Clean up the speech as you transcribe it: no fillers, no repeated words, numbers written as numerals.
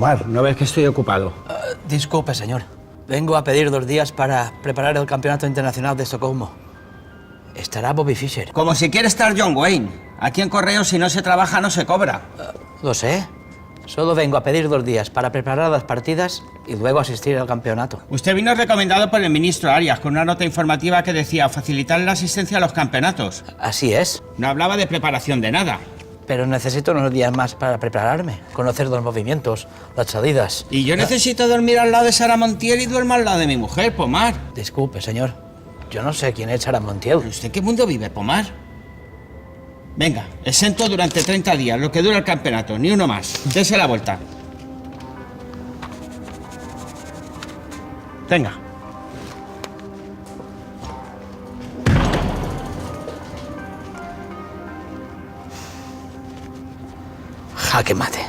Omar, ¿no ves que estoy ocupado? Disculpe, señor. Vengo a pedir 2 días para preparar el Campeonato Internacional de Estocolmo. Estará Bobby Fischer. Como si quiere estar John Wayne. Aquí en Correos, si no se trabaja, no se cobra. Lo sé. Solo vengo a pedir 2 días para preparar las partidas y luego asistir al campeonato. Usted vino recomendado por el ministro Arias con una nota informativa que decía facilitar la asistencia a los campeonatos. Así es. No hablaba de preparación de nada. Pero necesito unos días más para prepararme, conocer los movimientos, las salidas. Y yo necesito dormir al lado de Sara Montiel y duermo al lado de mi mujer, Pomar. Disculpe, señor. Yo no sé quién es Sara Montiel. ¿Usted qué mundo vive, Pomar? Venga, exento durante 30 días, lo que dura el campeonato, ni uno más. Dese la vuelta. Venga. Jaque mate.